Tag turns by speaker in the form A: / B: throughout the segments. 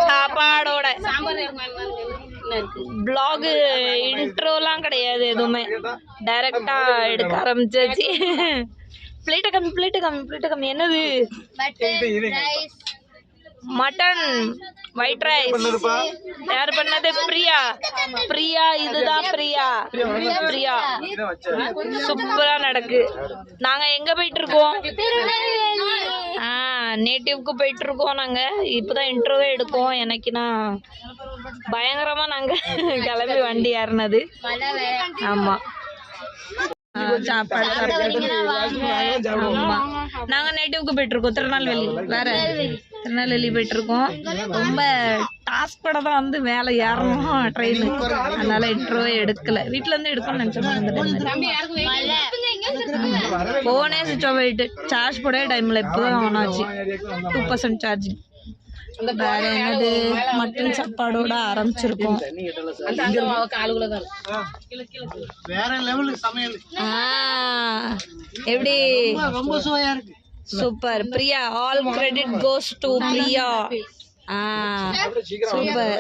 A: சாப்பாடோட பிளாக் இன்ட்ரோலாம் கிடையாது, எதுவுமே டைரக்டா எடுக்க ஆரம்பிச்சாச்சு. பிளேட்ட கம்மி. என்னது? Mutton white rice. யார் பண்ணது? பிரியா. இதுதான் பிரியா. சூப்பரா நடக்கு. நாங்க எங்க போயிட்டு இருக்கோம்? நேட்டிவ்க்கு போயிட்டு இருக்கோம். நாங்க இப்பதான் இன்ட்ரோவே எடுப்போம். எனக்குனா பயங்கரமா நாங்க கிளம்பி வண்டி ஏறினது. ஆமா, சாப்பாடு நாங்க நேட்டிவ்க்கு போயிட்டு இருக்கோம். திருநெல்வேலி போயிட்டு இருக்கோம். ரொம்ப டாஸ்க் பட தான் வந்து மேலே ஏறணும் ட்ரெயின், அதனால இன்ட்ரோவே எடுக்கல. வீட்டுல இருந்து எடுக்கணும்னு நினைச்சோம். போனே சுவிட்ச் ஆஃப் ஆயிட்டு. சார்ஜ் போட டைம்ல இப்பதான் ஆன் ஆச்சு. 2% சார்ஜிங். வேற என்னது? மட்டன் சாப்பாடோட ஆரம்பிச்சிருக்கோம். எப்படி? Super. Priya, all credit goes to Priya. Super.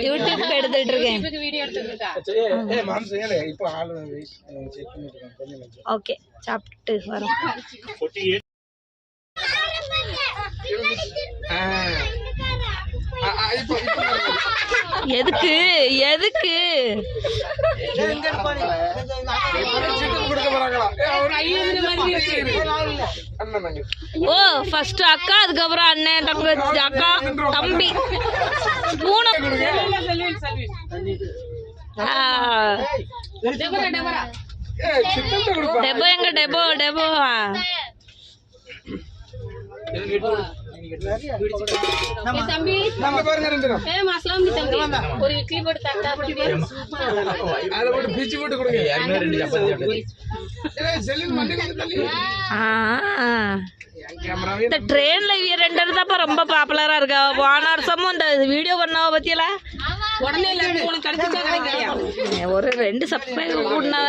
A: YouTube எடுத்துட்டு இருக்கேன். ஓகே, சாப்பிட்டு வரோம். எதுக்கு ஓ, ஃபர்ஸ்ட் அக்கா, அதுக்கப்புறம் அண்ணன், தங்கச்சி, அக்கா, தம்பி. ஸ்பூன் டெபோ எங்க? டெபோ இந்த ட்ரெயின்ல ரெண்டு தான் ரொம்ப பாப்புலரா இருக்கா. போன வருஷமும் இந்த வீடியோ பண்ணாவ பத்தியல உடனே ஒரு 2 சப்ஸ்கிரைபர் கூடினாவ.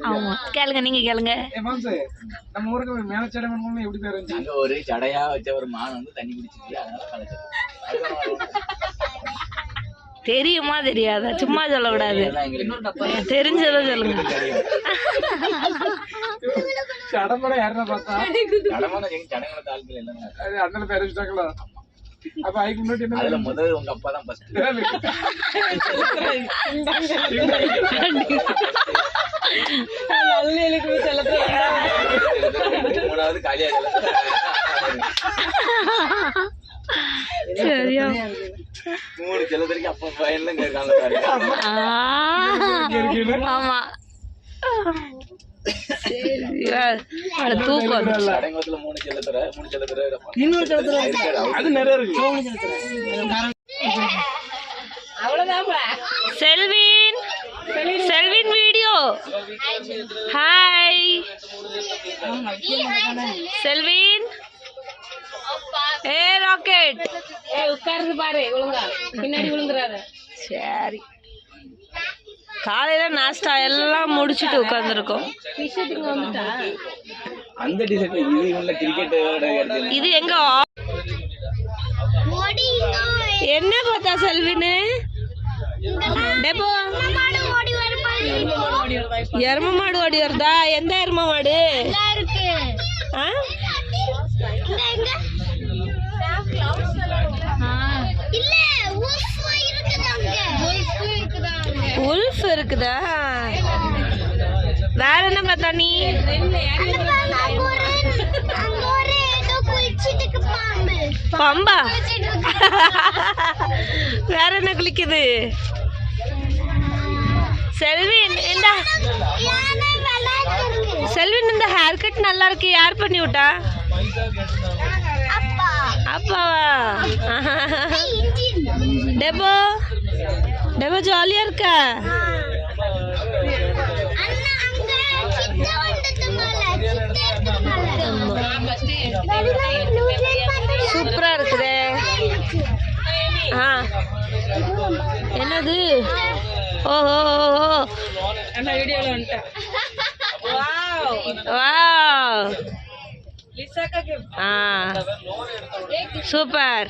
A: ஆமா, கேளுங்க, நீங்க கேளுங்க.
B: ஒரு ஜடையா வச்ச ஒரு மான் வந்து தண்ணி குடிச்சிட்டு
A: தெரியுமா தெரியாதா? சும்மா சொல்லக்கூடாது, தெரிஞ்சதை சொல்லுங்க.
B: அதுல முதல் உங்க அப்பா தான் மூணாவது காலியா.
A: சரியா?
B: 3 செல்லத்திற்கு அப்பா பையன்ல இருக்காங்க.
A: ஆமா, தூக்கம்.
B: அடங்கத்துல 3 செல்லத்துறை அது நிறைய இருக்கு.
A: செல்வின் வீடியோ. ஹாய் செல்வின். ஏ ராக்கெட், உட்கார்ந்து பாரு, பின்னாடி விழுந்துறாத. சரி, காலையில நாஸ்டா எல்லாம் முடிச்சுட்டு உட்கார்ந்துருக்கோம்.
B: அந்த டிஷர்ட்ல இது உள்ள கிரிக்கெட்
A: இது எங்க? என்ன பார்த்தா செல்வின்? எரும மாடு ஓடி வருதா? எந்த எரும மாடு? உல்ஃப் இருக்குதா? வேற என்ன பார்த்தா நீ? பம்பா? வேற என்ன குளிக்குது? செல்வின், இந்த ஹேர் கட் நல்லா இருக்கு. யார் பண்ணி விட்டா? அப்பாவா? டெபோ ஜாலியா இருக்கா? சூப்பரா இருக்குதே. ஆ என்னது? ஓஹோ வீடியோல வந்துட்டேன். Wow super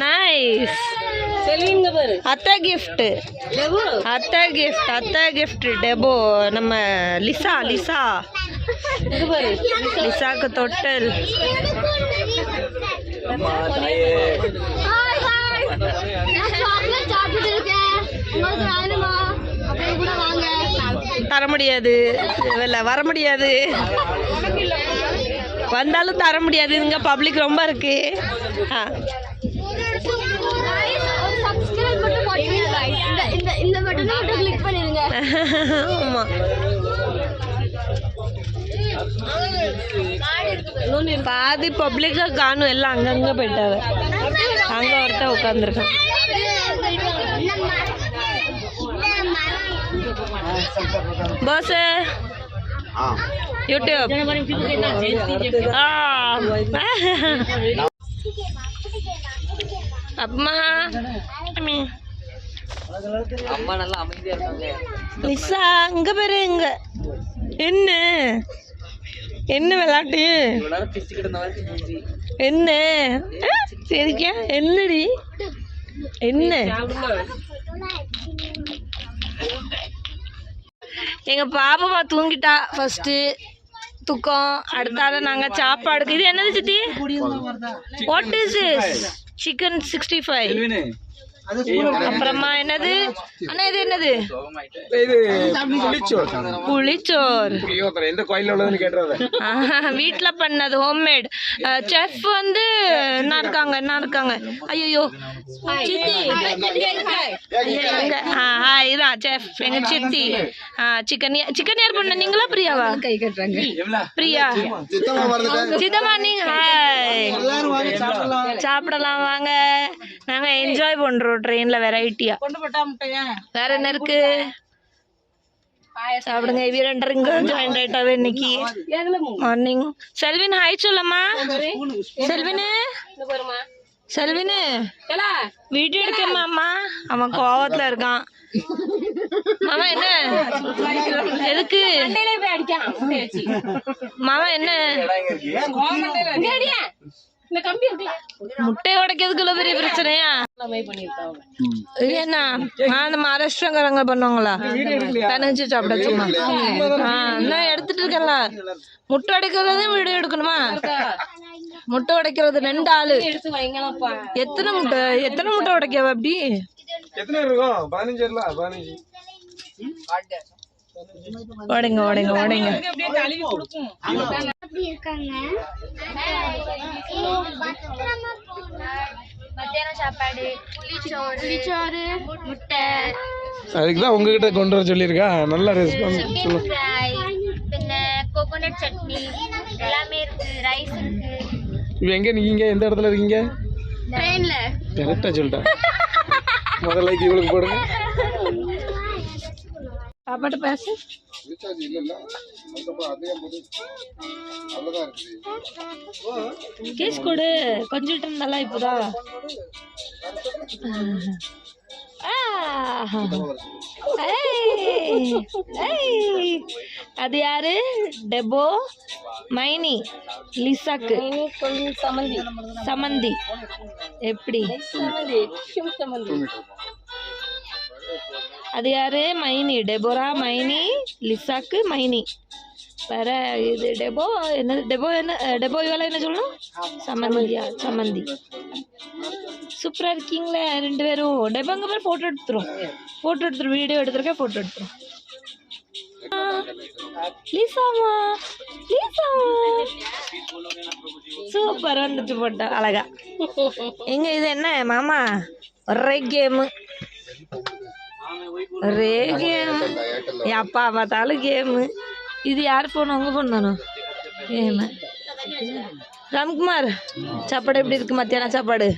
A: nice. அத்தை கிஃப்ட் டெபோ நம்ம லிசாக்கு தொட்டல். தர முடியாது, வர முடியாது, வந்தாலும் தர முடியாது. இங்க பப்ளிக் ரொம்ப இருக்கு. ஆமா பாதி பப்ளிக்கா காணும், எல்லாம் அங்கங்க போயிட்டாவ. அங்க ஒருத்த உட்காந்துருக்கான். பாஸ் யூடியூப் அம்மா
B: அம்மா நல்லா அமைதியா இருக்காங்க.
A: லிசா இங்க பேரு இங்க என்ன விளையாட்டு? என்ன சரிக்கா? என்னடி என்ன? எங்க பாப்பாமா தூங்கிட்டா. ஃபர்ஸ்ட் தூக்கம், அடுத்தால நாங்க சாப்பாடுக்கு. இது என்னது சித்தி? What is this? சிக்கன் 65. அப்புறமா என்னது அண்ணா? இது என்னது? புளிச்சோர். வீட்டுல பண்ணது, ஹோம்மேட். செஃப் வந்து என்ன இருக்காங்க? ஐயோ சித்தி இதான் செஃப் எங்க சித்தி. சிக்கன் யார் பண்ண? நீங்களா பிரியாவா? கை கட்டுறாங்க. பிரியா சித்தம்மா நீங்க சாப்பிடலாம் வாங்க. நாங்க என்ஜாய் பண்றோம் ட்ரெயின்ல வெரைட்டியா. வேற என்ன இருக்கு? சாப்பிடுங்க. இவ ரெண்டரும் ஜாயின் ஆயிட்டாவே இன்னைக்கு மார்னிங். செல்வின் ஹாய் சொல்லம்மா. செல்வினு வீடியோ எடுக்கமாம்மா. அவன் கோவத்துல இருக்கான். மாமா என்ன எதுக்கு? மாமா என்ன முட்டை உடைக்கிறதுக்குள்ள பெரிய பிரச்சனையா? என்ன அந்த மகாராஷ்டிரங்காரங்க பண்ணுவாங்களா? தனிச்சு சாப்பிட சும்மா நான் எடுத்துட்டு இருக்கேன்ல. முட்டை உடைக்கிறதையும் வீடியோ எடுக்கணுமா? முட்டை உடைக்கிறது 2 ஆளு. எத்தனை முட்டை உடைக்க? அப்படி ஓடுங்க.
C: மத்தியானம் சாப்பாடு புளிச்சோறு முட்டை.
D: அதுக்குதான் உங்ககிட்ட கொண்டு வர சொல்லியிருக்கா. நல்ல ரெஸ்பான்ஸ்.
C: பின்ன கோகோனட் சட்னி எல்லாமே இருக்கு. ரைஸ் இருக்கு.
D: இப்போ எங்க நீங்க எந்த இடத்துல இருக்கீங்க?
C: ட்ரெயின்ல.
D: கரெக்டா சொல்லிட்டேன். முதல்ல இவளுக்கு போடுங்க.
A: சாப்பாடு பேசு. கேஸ் கொடு. கொஞ்சிட்டு இருந்தாலும் இப்போதான். அது யாரு? டெபோ மைனி லிசாக்கு சமந்தி. எப்படி? அது யாரு? மைனி. டெபோரா மைனி லிசாக்கு மைனி. வேற இது டெபோ என்ன? டெபோ இவெல்லாம் என்ன சொல்லணும்? சமந்தி. சூப்பரா இருக்கீங்களே 2 பேரும். டெபோங்க பேர் போட்டோ எடுத்துரும். வீடியோ எடுத்துருக்கேன். போட்டோ எடுத்துரும். லிசாமா சூப்பர் வந்துட்டு போட்டா அழகா. எங்க இது என்ன மாமா? ஒரே கேமு. அப்பா பார்த்தாலும் கேமு. இது யார் போன்? உங்க போன் தானோ? கேமு. ராம்குமார் சாப்பாடு எப்படி இருக்கு? மத்தியானம் சாப்பாடு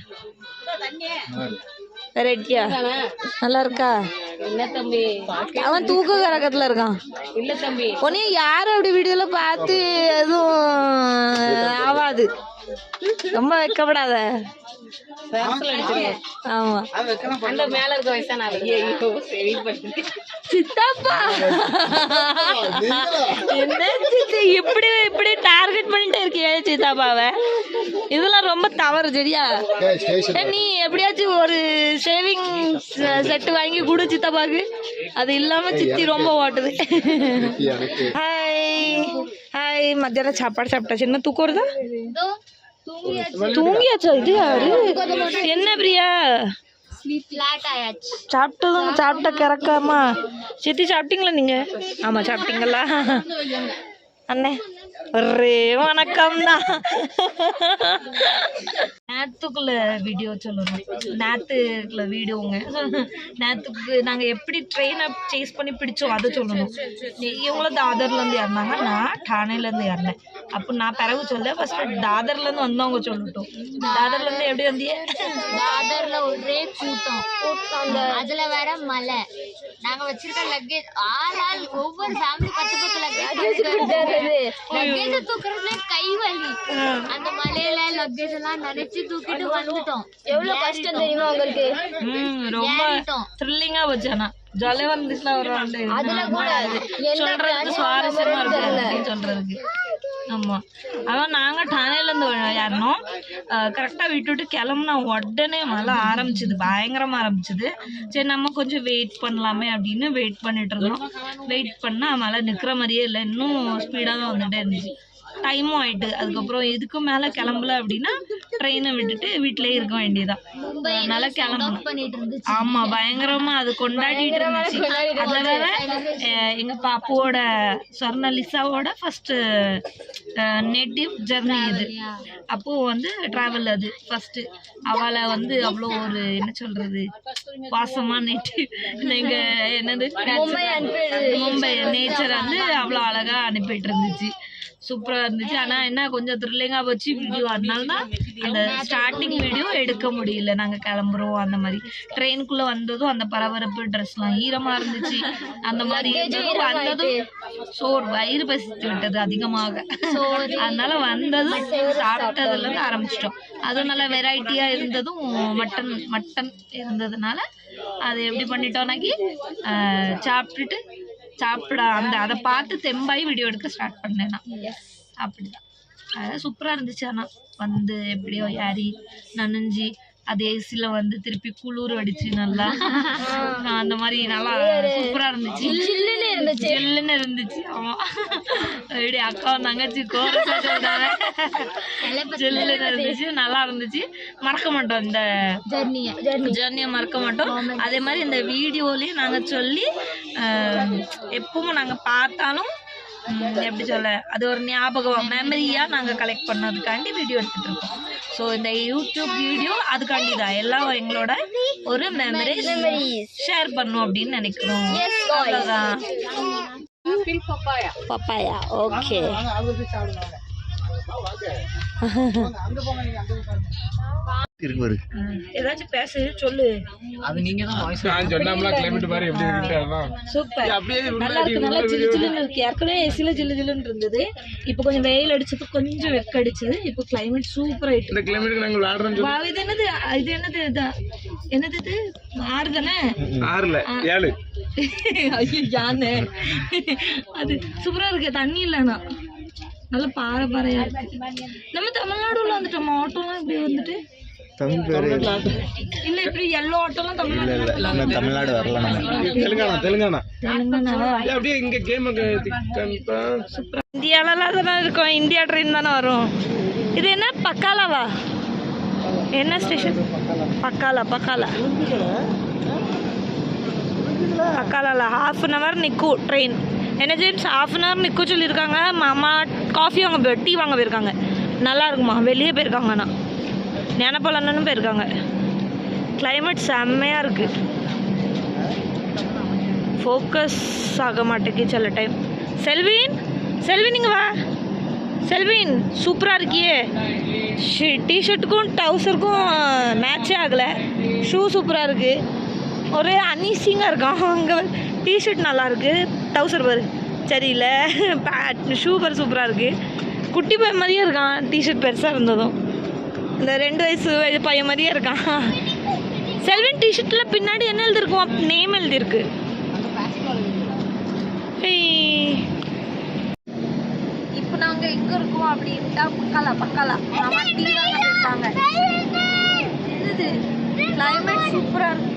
A: வெரைட்டியா நல்லா இருக்கா? அவன் தூக்க கரக்கத்துல இருக்கான். இல்ல தம்பி உன்னைய யாரும் அப்படி வீடியோல பார்த்து எதுவும் ஆகாது. ரொம்ப வைக்கப்படாத. ஆமா
C: அந்த மேல இருக்க வயசான
A: சித்தாப்பா என்ன சித்தி இப்படி இப்படி டார்கெட் பண்ணிட்டே இருக்கியா சித்தாப்பாவை? இதெல்லாம் ரொம்ப தவறு சரியா? நீ எப்படியாச்சும் ஒரு ஷேவிங் செட் வாங்கி கொடு சித்தாப்பாக்கு. அது இல்லாம சித்தி ரொம்ப ஓட்டுது. ஹாய் ஹாய், மத்தியானம் சாப்பாடு சாப்பிட்டாச்சு. என்ன தூக்கம் வருதா? தூங்கியாச்சா? இது யாரு? என்ன பிரியா சாப்பிட்ட கிறக்காமா? சித்தி சாப்பிட்டீங்களா நீங்க? ஆமா சாப்பிட்டீங்களா அண்ணே? ஒரே வணக்கம் தான். நேத்துக்குள்ள வீடியோ சொல்லணும். நேத்துக்குள்ள வீடியோங்க. நேத்துக்கு நாங்கள் எப்படி ட்ரெயினை சேஸ் பண்ணி பிடிச்சோம் அதை சொல்லணும். இவங்களும் தாதர்லேருந்து ஏறினாங்க, நான் டானேலேருந்து ஏறினேன். அப்போ நான் பிறகு சொல்ல ஃபர்ஸ்ட் தாதர்லேருந்து வந்தவங்க சொல்லட்டும். தாதர்லேருந்து எப்படி வந்தியே?
C: தாதர்ல ஒரே கூட்டம். அதுல வேற மலை. நாங்க வச்சிருக்க லக்கேஜ் ஆள் ஒவ்வொரு ஃபேமிலி 10 லக்கேஜ் தூக்குறதுல கை வலி. அந்த மலையில லக்கேஜ் எல்லாம் நினைச்சு தூக்கிட்டு வந்துட்டோம். எவ்வளவு கஷ்டம் தெரியுமா உங்களுக்கு?
A: ரொம்ப த்ரில்லிங்கா போச்சு. ஆனா ஜாலியா வந்துச்சுல ஒரு அதுல கூட சொல்றதுக்கு சுவாரஸ்யமா இருக்கு சொல்றதுக்கு. ஆமா, அதான் நாங்க டானேல இருந்து ஏறணும். கரெக்டா விட்டுட்டு கிளம்புனா உடனே மழை ஆரம்பிச்சுது, பயங்கரமா ஆரம்பிச்சுது. சரி நம்ம கொஞ்சம் வெயிட் பண்ணலாமே அப்படின்னு வெயிட் பண்ணிட்டு இருந்தோம். வெயிட் பண்ணா மழை நிக்கிற மாதிரியே இல்லை, இன்னும் ஸ்பீடா தான் வந்துட்டே இருந்துச்சு. டைமும் ஆயிட்டு. அதுக்கப்புறம் இதுக்கு மேல கிளம்பல அப்படின்னா ட்ரெயினை விட்டுட்டு வீட்டிலேயே இருக்க வேண்டியதான். அதனால கிளம்பணும். ஆமா, பயங்கரமா அது கொண்டாடிட்டு இருந்துச்சு. அதுல வேற எங்க பாப்புவோட சொர்ண லிசாவோட ஃபர்ஸ்ட் நேட்டிவ் ஜர்னி இது. அப்போ வந்து டிராவல் அது ஃபர்ஸ்ட். அவளை வந்து அவ்வளோ ஒரு என்ன சொல்றது பாசமா நேட்டிவ் இங்க என்னது மும்பை நேச்சர் வந்து அவ்வளோ அழகா அனுப்பிட்டு இருந்துச்சு. சூப்பரா இருந்துச்சு. ஆனா என்ன கொஞ்சம் த்ரில்லிங்கா போச்சு வீடியோ. அதனால தான் அந்த ஸ்டார்டிங் வீடியோ எடுக்க முடியல. நாங்க கிளம்புறோம் அந்த மாதிரி ட்ரெயினுக்குள்ள வந்ததும் அந்த பரபரப்பு, ட்ரெஸ்லாம் ஈரமா இருந்துச்சு. அந்த மாதிரி வந்ததும் சோறு வயிறு பசித்து விட்டது அதிகமாக. அதனால வந்ததும் சாப்பிட்டதுல இருந்து ஆரம்பிச்சிட்டோம். அதுவும் நல்ல வெரைட்டியா இருந்ததும் மட்டன் இருந்ததுனால அது எப்படி பண்ணிட்டோம்னாக்கி சாப்பிட்டுட்டு அதை பார்த்து தெம்பாய் வீடியோ எடுக்க ஸ்டார்ட் பண்ணேன் நான். அப்படிதான். அதான் சூப்பராக இருந்துச்சு. ஆனால் வந்து எப்படியோ ஏறி நனைஞ்சி அது ஏசியில் வந்து திருப்பி குளிர் அடிச்சு நல்லா அந்த மாதிரி நல்லா சூப்பராக இருந்துச்சு. ஜில்லுன்னு இருந்துச்சு. ஆமாம், அப்படி அக்கா தங்கச்சி கோரஸா சொல்றாங்க. ஜில்லுன்னு இருந்துச்சு, நல்லா இருந்துச்சு. மறக்க மாட்டோம் இந்த ஜர்னியை மறக்க மாட்டோம். அதே மாதிரி இந்த வீடியோலையும் நாங்கள் சொல்லி எப்பவும் நாங்கள் பார்த்தாலும் எப்படி சொல்ல அது ஒரு ஞாபகம் மெமரியாக நாங்கள் கலெக்ட் பண்ணதுக்காண்டி வீடியோ எடுத்துகிட்டு இருக்கோம். ஸோ இந்த யூடியூப் வீடியோ அதுக்காண்டி தான் எல்லாம் எங்களோட ஒரு மெமரிஸ் ஷேர் பண்ணும் அப்படின்னு நினைக்கிறோம். அவ்வளோதான். Papaya okay. ஏதாச்சும் பேசு சொல்லு.
B: அது நீங்க தான்
D: நான் சொன்னாமல கிளைமேட் பாரு எப்படி இருக்கு. அதான்
A: சூப்பர், நல்லா இருக்கு. நல்லா ஜில்லு ஜில்லுன்னு இருக்கு. ஏற்கனவே ஏசில ஜில்லு ஜில்லுன்னு இருந்தது. இப்போ கொஞ்சம் வெயில் அடிச்சது, கொஞ்சம் வெக்க அடிச்சது. இப்போ கிளைமேட் சூப்பர் ஆயிட்டு.
D: இந்த கிளைமேட் நாங்க விளையாடுறோம்.
A: இது என்னது? இது என்னது இது? 6 தானே?
D: 6 இல்ல 7.
A: ஐயோ யானை. அது சூப்பரா இருக்கு. தண்ணி இல்லைன்னா நல்ல பாறையா இருக்கு. நம்ம தமிழ்நாடுல வந்துட்டோம். ஆட்டோலாம் இப்படி வந்துட்டு இல்ல இப்படி எல்லோ ஆட்டோலாம்
E: தமிழ்நாடு வரல.
D: தெலுங்கானா அப்படியே இங்க கேம்
A: இந்தியால தானே இருக்கோம். இந்தியா ட்ரெயின் தானே வரும். இது என்ன பக்காலாவா? என்ன ஸ்டேஷன்? பக்காலால 1/2 hour நிற்கும் ட்ரெயின். என்ன ஜேம்ஸ் 1/2 hour நிற்கும் சொல்லியிருக்காங்க. மாமா காஃபி வாங்க டீ வாங்க போயிருக்காங்க. நல்லா இருக்குமா? வெளியே போயிருக்காங்க. ஆனால் ஞானப்பால் அண்ணனும் போயிருக்காங்க. கிளைமேட் செம்மையாக இருக்குது. ஃபோக்கஸ் ஆக மாட்டேங்குது சில டைம். செல்வின் இங்கே வா. செல்வின் சூப்பராக இருக்கியே. டிஷர்ட்டுக்கும் டவுசருக்கும் மேட்சே ஆகலை. ஷூ சூப்பராக இருக்குது. ஒரே அன்ஈஸிங்காக இருக்கான். அங்கே டிஷர்ட் நல்லாயிருக்கு, டவுசர் பாரு சரியில்லை, ஷூ பாரு சூப்பராக இருக்குது. குட்டி பையன் மாதிரியே இருக்கான் டிஷர்ட் பெருசாக இருந்ததும். இந்த 2 வயசு பையன் மாதிரியே இருக்கான். செல்வன் டிஷர்ட்ல பின்னாடி என்ன எழுதிருக்கும்? நேம் எழுதிருக்கு. இப்போ நாங்க எங்க இருக்கோம் அப்படின்ட்டா பக்காலா மாமா டீ வாங்க போயிருக்காங்க. என்னது கிளைமேட் சூப்பரா இருக்கு.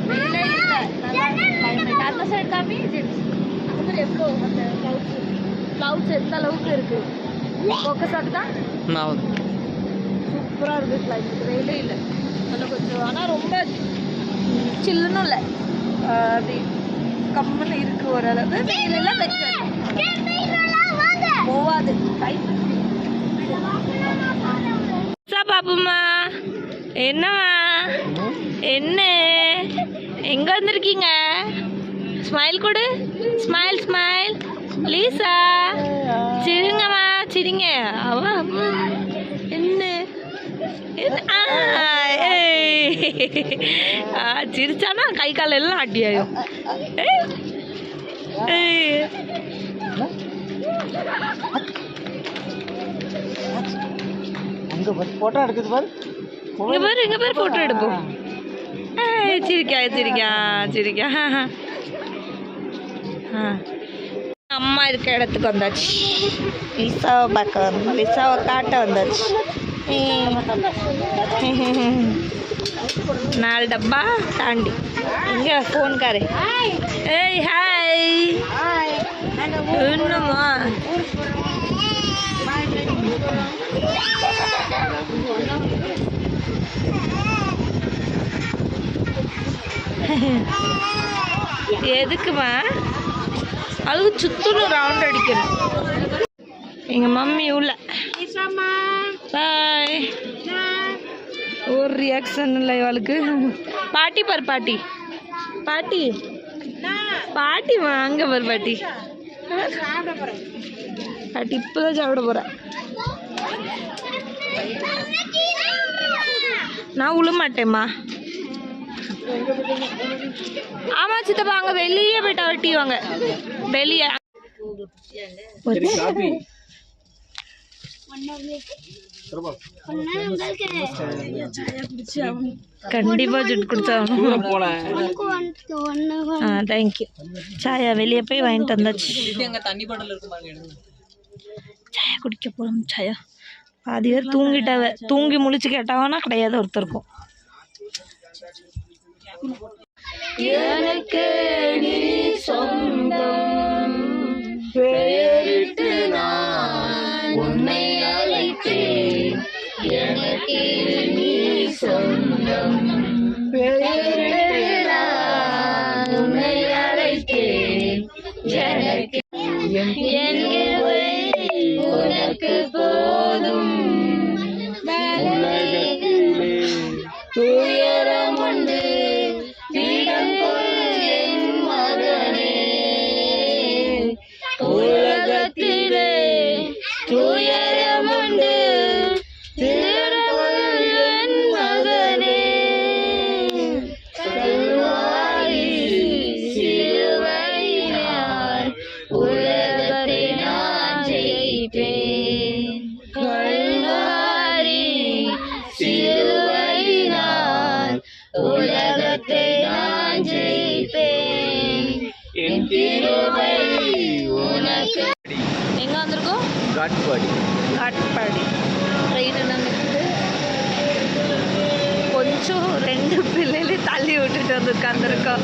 A: வெயிலே இல்ல, நல்லா கிளைமேட். அந்த சைடு காமி அந்த மாதிரி எவ்வளோ அந்த கிளவுட்ஸ் எந்த அளவுக்கு இருக்கு. ஃபோக்கஸ் ஆகுதா? சூப்பரா இருக்கு கிளைமேட். வெயிலே இல்லை, நல்லா கொஞ்சம் ஆனால் ரொம்ப சில்லுன்னு இல்லை, அப்படி கம்முன்னு இருக்கு ஓரளவு. வெயிலெல்லாம் வைக்காது, போவாது. பாப்புமா என்னவா? என்ன எங்க வந்திருக்கீங்க? ஸ்மைல் கொடு, ஸ்மைல் ஸ்மைல். லீசா சிரிங்கம்மா, சிரிங்க. அவ என்ன சிரிச்சானா கை கால் எல்லாம் ஆட்டியாயும்.
E: போட்டோ எடுக்குது பாரு.
A: இங்க பாரு போட்டோ எடுப்போம். சிரிக்கா. அம்மா இருக்க இடத்துக்கு வந்தாச்சு. லிசாவை பார்க்க வந்தோம், லிசாவை காட்ட வந்தாச்சு. 4 டப்பா தாண்டி இங்க ஃபோன்காரே. ஏய் ஹாய். என்னம்மா எதுக்குமா அழுகு சுத்தூர் ரவுண்ட் அடிக்கணும். எங்க மம்மி உள்ள பாய். ஒரு ரியாக்ஷன் இல்லை இவளுக்கு. பாட்டி பாரு, பாட்டிமா அங்க பாரு. பாட்டி இப்பதான் சாப்பிட போறேன். நான் உள்ள மாட்டேம்மா. ஆமா சித்தப்பா, அங்க வெளியே போயிட்டு வெட்டிவாங்க வெளியே. கண்டிப்பா ஜுட்டு குடிச்சாகணும். தேங்க்யூ. சாயா வெளியே போய் வாங்கிட்டு வந்தாச்சு. சாயா குடிக்க போறோம். சாயா பாதி பேர் தூங்கிட்டாவ. தூங்கி முழிச்சு கேட்டாவனா கிடையாது ஒருத்தருக்கும். எனக்கு நீ சொந்தம், பெயரிட்டு நான் உன்னை அழைத்தேன். எனக்கு நீ சொந்தம், பெயரிட்டு நான் உன்னை அழைத்தேன். எனக்கு உனக்கு போதும். துயரம் உண்டு உலகத்திலே, துயரமுண்டு என் மகனே. கல்வாரி சிலுவையினால் உலகத்தை நான் ஜெயிப்பேன். கல்வாரி சிலுவையினால் உலகத்தை நான் ஜெயிப்பேன். என் கிருபை உனக்கு. எங்க வந்திருக்கோம்? காட்பாடி. ட்ரெயின் என்ன நிற்குது. கொஞ்சம் 2 பிள்ளைகளையும் தள்ளி விட்டுட்டு வந்து உட்காந்துருக்கோம்.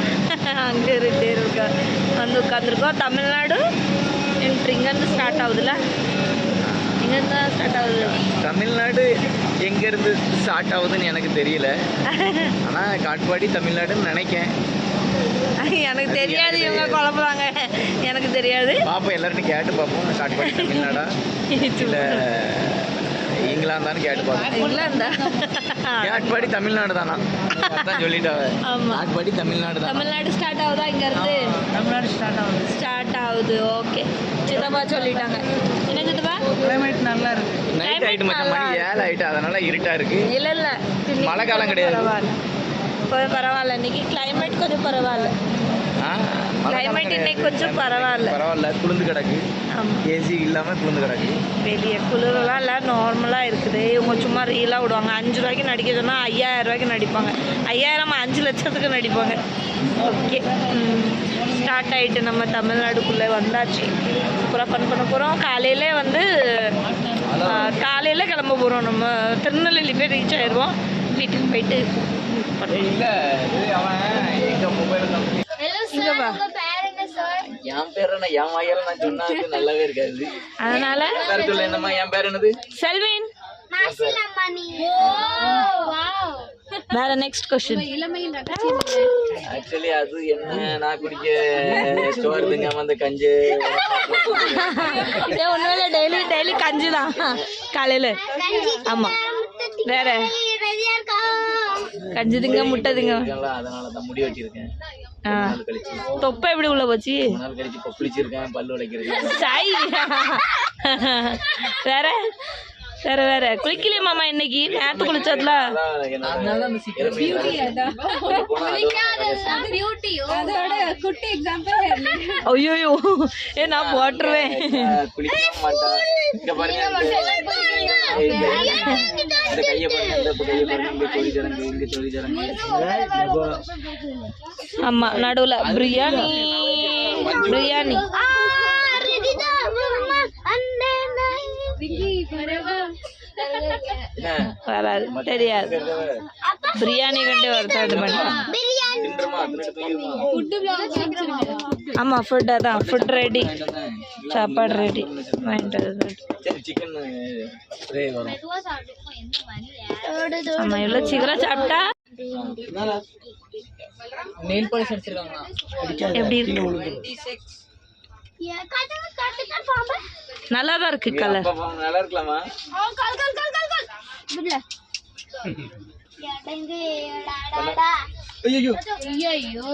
A: அங்கே 2 பேர் வந்து உட்காந்துருக்கோம். தமிழ்நாடு என்ட்ரி இங்கேருந்து ஸ்டார்ட் ஆகுதுல்ல? இங்கேருந்து தான் ஸ்டார்ட் ஆகுது.
B: தமிழ்நாடு எங்கேருந்து ஸ்டார்ட் ஆகுதுன்னு எனக்கு தெரியல, ஆனால் காட்பாடி தமிழ்நாடுன்னு நினைக்கேன்.
A: எனக்கு தெரியாது, இவங்க குழப்புறாங்க. எனக்கு தெரியாது.
B: பார்ப்போம், எல்லார்ட்டும் கேட்டு பார்ப்போம். காட்பாடி தமிழ்நாடா இல்லை இங்கிலாந்தான்னு கேட்டு பார்ப்போம்.
A: இங்கிலாந்தா?
B: காட்பாடி தமிழ்நாடு தானா தான் சொல்லிட்டாங்க.
A: ஆமாம்,
B: காட்பாடி தமிழ்நாடு தான்.
A: தமிழ்நாடு ஸ்டார்ட் ஆகுதா இங்கேருந்து?
E: தமிழ்நாடு
A: ஸ்டார்ட் ஆகுது. ஓகே, சித்தப்பா சொல்லிட்டாங்க. என்ன சித்தப்பா?
E: கிளைமேட் நல்லா இருக்கு.
B: நைட் ஆகிட்டு மச்சான், மணி 7 ஆகிட்டு, அதனால இருட்டா இருக்கு.
A: இல்லை
B: மழை காலம் கிடையாது.
A: பரவாயில்ல, கொஞ்சம் பரவாயில்ல. இன்னைக்கு கிளைமேட் கொஞ்சம் பரவாயில்ல. கிளைமேட் இன்னைக்கு கொஞ்சம் பரவாயில்ல.
B: பரவாயில்ல, குளிர்ந்து கிடக்கு.
A: ஆமாம்,
B: ஏசி இல்லாமல் குளிர்ந்து கிடக்கு.
A: வெளியே குளிரெல்லாம் இல்லை, நார்மலாக இருக்குது. இவங்க சும்மா ரீலாக விடுவாங்க. 5 ரூபாய்க்கு நடிக்க சொன்னால் 5000 ரூபாய்க்கு நடிப்பாங்க. 5000 5 லட்சத்துக்கு நடிப்பாங்க. ஓகே, ஸ்டார்ட் ஆகிட்டு நம்ம தமிழ்நாடுக்குள்ளே வந்தாச்சு. சூப்பராக ஃபன் பண்ண போகிறோம். காலையில் கிளம்ப போகிறோம். நம்ம திருநெல்வேலி போய் ரீச் ஆயிடுவோம். வீட்டுக்கு போயிட்டு
B: இல்லை, அவன் எங்கள் மொபைல்
A: இங்கே வா.
B: என் பேர் என்ன, என் வாயால நான் சொன்னா அது நல்லாவே இருக்காது.
A: அதனால
B: பேர் சொல்ல என்னம்மா, என் பேர் என்னது?
A: செல்வின். வேற நெக்ஸ்ட் கொஸ்டின்.
B: ஆக்சுவலி அது என்ன, நான் குடிக்க ஸ்டோர் திங்காம அந்த கஞ்சு.
A: இதே ஒண்ணுல டெய்லி கஞ்சி தான் காலையில. ஆமா, வேற கஞ்சி திங்க முட்டை திங்க.
B: அதனால தான் முடி வெட்டியிருக்கேன்.
A: தொப்பை எப்படி உள்ள போச்சு?
B: நாள் கழிச்சு கொப்பளிச்சிருக்கேன், பல்லு உடைக்கிறேன்.
A: சாய். வேற வேற வேற குளிக்கலையே மாமா இன்னைக்கு? நேத்து குளிச்சதுல ஐயோ, நான் போட்டுருவேன். ஆமா, நடுவுல பிரியாணி. வராது, தெரியாது. பிரியாணி கண்டே வருது. ஆமா, ஃபுட் அதான், ஃபுட் ரெடி, சாப்பாடு ரெடி. ஆமா, இவ்வளோ சீக்கிரம் சாப்பிட்டா
E: நெயில் பாலிஷ் அடிச்சிருக்காங்க.
A: எப்படி இருக்கு? நல்லா தான் இருக்கு கலர்.
B: நல்லா இருக்கலாமா?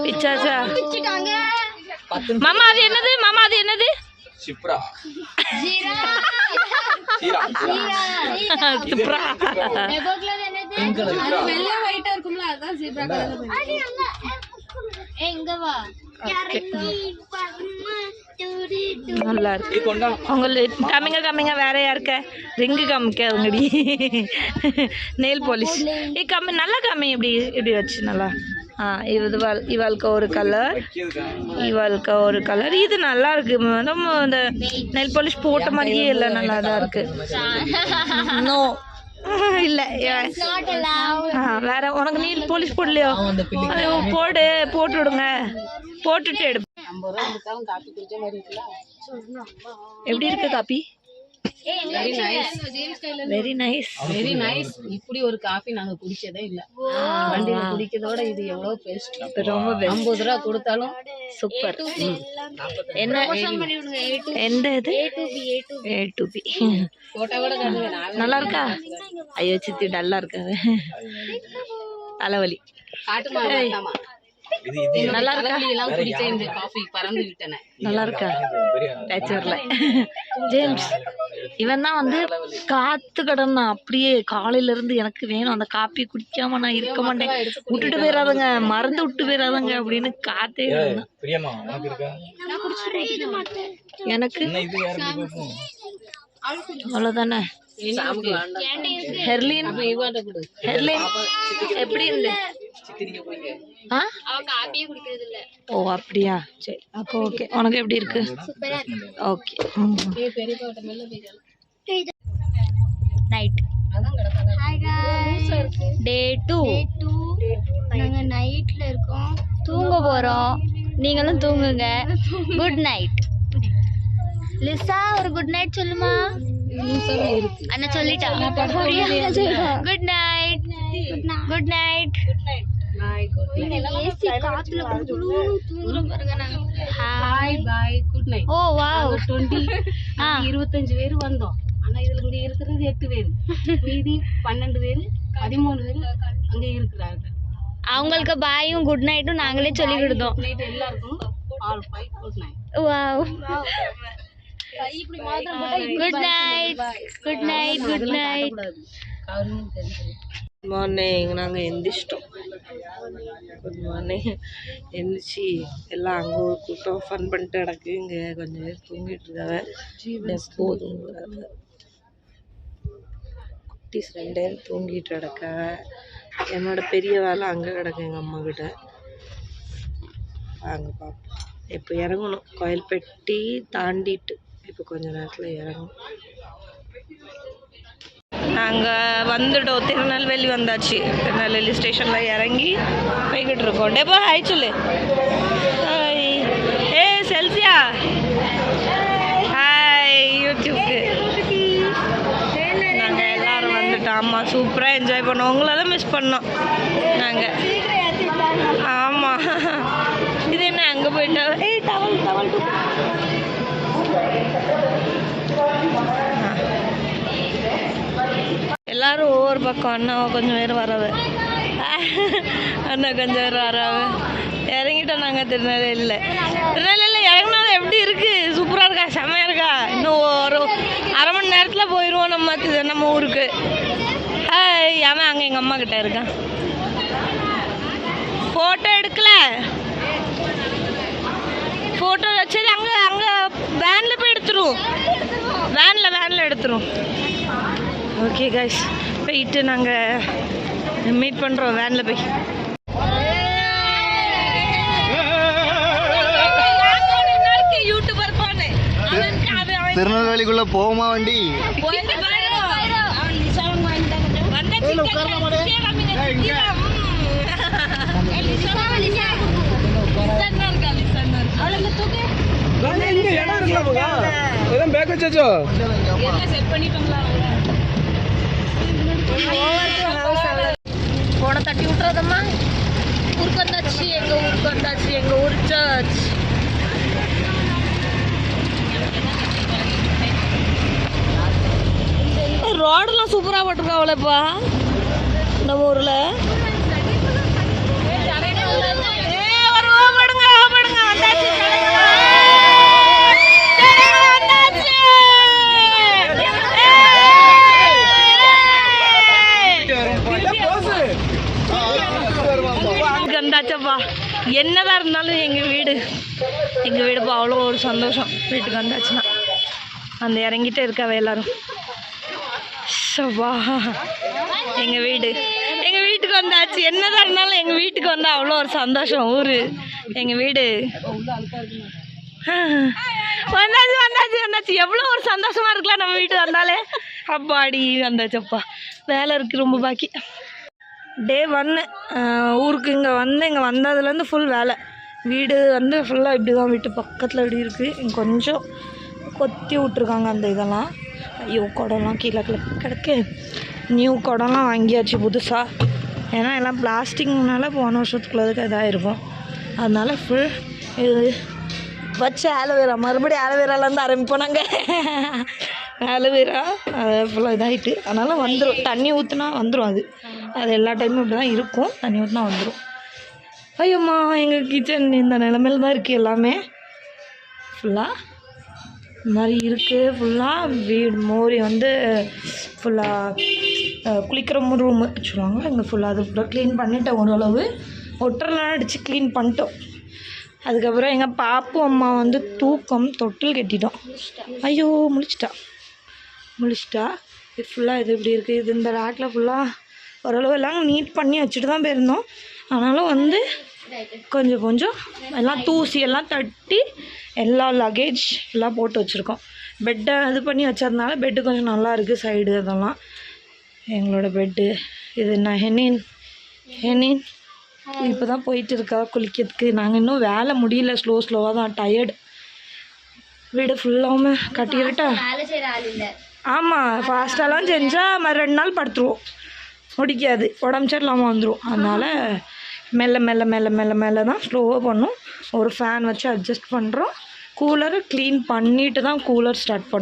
A: பிச்சாச்சா மாமா? அது என்னது?
B: சிப்ரா.
A: சிப்ரா.
C: வெள்ளை ஒயிட்டா இருக்கும்ல, அதான் ஜீப்ரா கலர். எங்க வா
A: நல்லா இருக்கு. உங்களுக்கு காமிங்க வேற யாருக்க ரிங்கு காமிக்காதுங்கடி. நெயில் பாலிஷ் நல்லா காமி. இப்படி வச்சு நல்லா. இவாளுக்கு ஒரு கலர், இவாளுக்கு ஒரு கலர். இது நல்லா இருக்கு. நம்ம இந்த நெயில் பாலிஷ் போட்ட மாதிரியே இல்லை, நல்லா தான் இருக்கு. நோ இல்ல, வேற உனக்கு நெயில் பாலிஷ் போடலையோ? போட்டு விடுங்க, போட்டுட்டு எடு. எப்படி இருக்கு காபி? Very nice.
E: இப்படி ஒரு காஃபி நாங்க குடிச்சதே இல்ல. வண்டியில குடிக்கிறதோட இது எவ்வளவு பெஸ்ட்.
A: ரொம்ப
E: 50 ரூபா கொடுத்தாலும்
A: சூப்பர். என்ன எந்த இது? A2B.
E: போட்டா கூட
A: நல்லா இருக்கா? ஐயோ சித்தி டல்லா இருக்காது, தலைவலி.
E: காட்டுமா
A: நல்லா இருக்கா?
E: எல்லாம் குடிச்ச இந்த காஃபி பறந்து விட்டன.
A: நல்லா இருக்கா? டேச்சர்ல ஜேம்ஸ் இவன் தான் வந்து காத்து கடந்தான். அப்படியே காலையில இருந்து எனக்கு வேணும் அந்த காப்பி, குடிக்காம நான் இருக்க மாட்டேன், விட்டுட்டு போயிடாதங்க, மறந்து விட்டு போயிடாதங்க அப்படின்னு காத்தே. எனக்கு அவ்வளவுதானே. ஹெர்லின் எப்படி இருந்து? ஓ அப்படியா, சரி. அப்போ ஓகே. உனக்கு எப்படி இருக்கு? ஓகே. நைட் டே 2
C: நாங்க நைட்ல இருக்கோம், தூங்க போறோம். நீங்களும் தூங்குங்க. Good night. லிசா ஒரு குட் நைட் சொல்லுமா? அண்ணா சொல்லிட்டா. Good night. Good night. AC காத்துல தூங்குறோம் பாருங்க நாங்க. Hi by good night. O wow.
E: 25 பேர் வந்தோம். ஆனா இதுல இங்க இருக்கிறது 8 பேர், மீதி 12 பேர் 13 பேர் அங்க இருக்கிறாங்க.
C: அவங்களுக்கு பாயும் குட் நைட்டும் நாங்களே சொல்லி கொடுத்தோம்.
E: நைட் எல்லாருக்கும் all bye good night.
C: Wow. Good night. Good night. Good night.
A: Morning நாங்கள் எந்திரிச்சிட்டோம். Good morning. எழுந்திரிச்சி எல்லாம் அங்கே ஒரு கூட்டம் ஃபன் பண்ணிட்டு கிடக்கு. இங்கே கொஞ்சம் பேர் தூங்கிட்டு இருக்காங்க. போதுங்கிறாங்க. குட்டீஸ் 2 பேர் தூங்கிட்டு கிடக்காங்க. என்னோட பெரிய வேலை அங்கே கிடக்கு எங்கள் அம்மா கிட்ட. வாங்க பார்ப்போம். இப்போ இறங்கணும். கோயில்பட்டி தாண்டிட்டு இப்போ கொஞ்ச நேரத்தில் இறங்கணும். நாங்கள் வந்துட்டோம். திருநெல்வேலி வந்தாச்சு. திருநெல்வேலி ஸ்டேஷனில் இறங்கி போய்கிட்டு இருக்கோம். டேப்போ ஹாய் சொல்லு. ஹாய். ஏ செல்சியா ஹாய் யூடியூப்க்கு. நாங்கள் எல்லோரும் வந்துட்டோம். ஆமாம், சூப்பராக என்ஜாய் பண்ணோம். உங்களெல்லாம் மிஸ் பண்ணோம் நாங்கள். ஆமாம், இது என்ன அங்கே போயிட்டா? ஏய் டவல் டவல் டூ. எல்லாரும் ஒவ்வொரு பக்கம். அண்ணா கொஞ்சம் பேர் வராது, அண்ணா கொஞ்சம் பேர் வராது. இறங்கிட்டோம் நாங்கள் திருநெல்வேலியில். திருநெல்வேலியில் இறங்கினாலும் எப்படி இருக்குது? சூப்பராக இருக்கா? செம்மையாக இருக்கா? இன்னும் ஒரு அரை மணி நேரத்தில் போயிடுவோம் நம்ம ஊருக்கு. ஹாய். அவன் அங்கே எங்கள் அம்மா கிட்ட இருக்கான். ஃபோட்டோ எடுக்கல. ஃபோட்டோ சரி அங்கே வேனில் போய் எடுத்துரும். வேனில் எடுத்துரும். ஓகே கைஸ், போயிட்டு நாங்கள் மீட் பண்ணுறோம் வேனில் போய். யூடியூபர் போனே
B: திருநெல்வேலிக்குள்ள போகுமா வண்டி?
A: போன தட்டி விட்டுறதம்மா. ஊருக்கு வந்தாச்சு. எங்கள் ஊர் சர்ச். ரோடெல்லாம் சூப்பராக போட்டிருக்காவளப்பா நம்ம ஊரில். வந்தாச்சப்பா. என்னதான் இருந்தாலும் எங்கள் வீடுப்பா அவ்வளோ ஒரு சந்தோஷம். வீட்டுக்கு வந்தாச்சுன்னா அந்த இறங்கிட்டே இருக்காவே எல்லாரும். சப்பா எங்கள் வீட்டுக்கு வந்தாச்சு. என்னதான் இருந்தாலும் எங்கள் வீட்டுக்கு வந்தால் அவ்வளோ ஒரு சந்தோஷம். ஊர் எங்கள் வீடு. வந்தாச்சு. எவ்வளோ ஒரு சந்தோஷமாக இருக்கலாம் நம்ம வீட்டுக்கு வந்தாலே. அப்பாடி வந்தாச்சப்பா. வேலை இருக்குது ரொம்ப பாக்கி. டே 1 ஊருக்கு இங்கே வந்ததுலேருந்து ஃபுல் வேலை. வீடு ஃபுல்லாக இப்படி தான். வீட்டு பக்கத்தில் இப்படி இருக்குது. இங்கே கொஞ்சம் கொத்தி விட்ருக்காங்க அந்த இதெல்லாம். ஐயோ, குடம்லாம் கீழே கிடக்கு. நியூ குடம்லாம் வாங்கியாச்சு புதுசாக. ஏன்னா எல்லாம் பிளாஸ்டிக்னால போன வருஷத்துக்குள்ளதுக்கு இதாக இருக்கும். அதனால ஃபுல் இது வச்சு ஆலோவேரா, மறுபடியும் ஆலோவேராலேருந்து ஆரம்பிப்போம் நாங்கள். ஆலோவேரா அது ஃபுல்லாக இதாகிட்டு அதனால் வந்துடும். தண்ணி ஊற்றுனா வந்துடும். அது எல்லா டைமும் இப்படி தான் இருக்கும். தண்ணி ஊற்றினா வந்துடும். ஐயோம்மா, எங்கள் கிச்சன் இந்த நிலமையில தான் இருக்குது. எல்லாமே ஃபுல்லாக இந்த மாதிரி இருக்குது. ஃபுல்லாக வீடு மோரி ஃபுல்லாக குளிக்கிற ரூமு வச்சுருவாங்க. இங்கே ஃபுல்லாக அது ஃபுல்லாக க்ளீன் பண்ணிட்டோம். ஓரளவு ஒட்டரெலாம் அடித்து க்ளீன் பண்ணிட்டோம். அதுக்கப்புறம் எங்கள் பாப்பு அம்மா தூக்கம் தொட்டில் கட்டிட்டோம். ஐயோ, முழிச்சிட்டா. இது ஃபுல்லாக இது இப்படி இருக்குது. இது இந்த ரேக்கில் ஃபுல்லாக ஓரளவு எல்லாம் நீட் பண்ணி வச்சுட்டு தான் போயிருந்தோம். ஆனாலும் கொஞ்சம் எல்லாம் தூசி எல்லாம் தட்டி எல்லா லக்கேஜ் எல்லாம் போட்டு வச்சுருக்கோம். பெட்டை இது பண்ணி வச்சதுனால பெட்டு கொஞ்சம் நல்லா இருக்குது. சைடு அதெல்லாம் எங்களோட பெட்டு. இது நான் ஹெனின் இப்போ தான் போயிட்டு இருக்கா குளிக்கிறதுக்கு. நாங்கள் இன்னும் வேலை முடியல. ஸ்லோவாக தான். டயர்டு. வீடு ஃபுல்லாகவும் கட்டிக்கிட்டா. ஆமாம், ஃபாஸ்ட்டாலாம் செஞ்சால் 2 நாள் படுத்துருவோம். முடிக்காது, உடம்பு சரியில்லாமல் வந்துடும். அதனால் மெல்ல தான் ஸ்லோவாக பண்ணும். ஒரு ஃபேன் வச்சு அட்ஜஸ்ட் பண்ணுறோம். கூலரை க்ளீன் பண்ணிட்டு தான் கூலர் ஸ்டார்ட் பண்ணும்.